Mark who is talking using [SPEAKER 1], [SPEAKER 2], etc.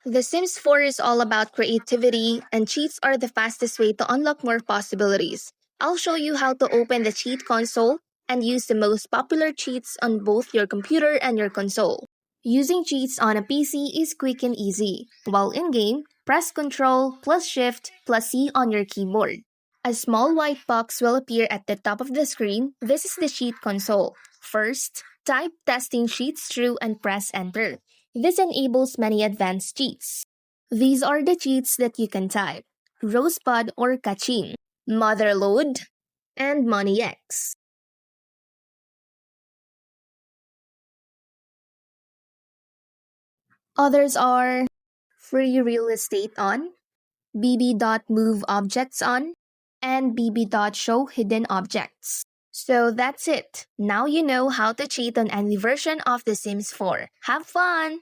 [SPEAKER 1] The Sims 4 is all about creativity, and cheats are the fastest way to unlock more possibilities. I'll show you how to open the cheat console and use the most popular cheats on both your computer and your console. Using cheats on a PC is quick and easy, while in game, press Ctrl plus Shift plus C on your keyboard. A small white box will appear at the top of the screen. This is the cheat console. First, type testing cheats through and press enter. This enables many advanced cheats. These are the cheats that you can type: rosebud or kaching, motherlode, and money X. Others are free real estate on, bb.move objects on, and bb.show hidden objects. So that's it. Now you know how to cheat on any version of The Sims 4. Have fun!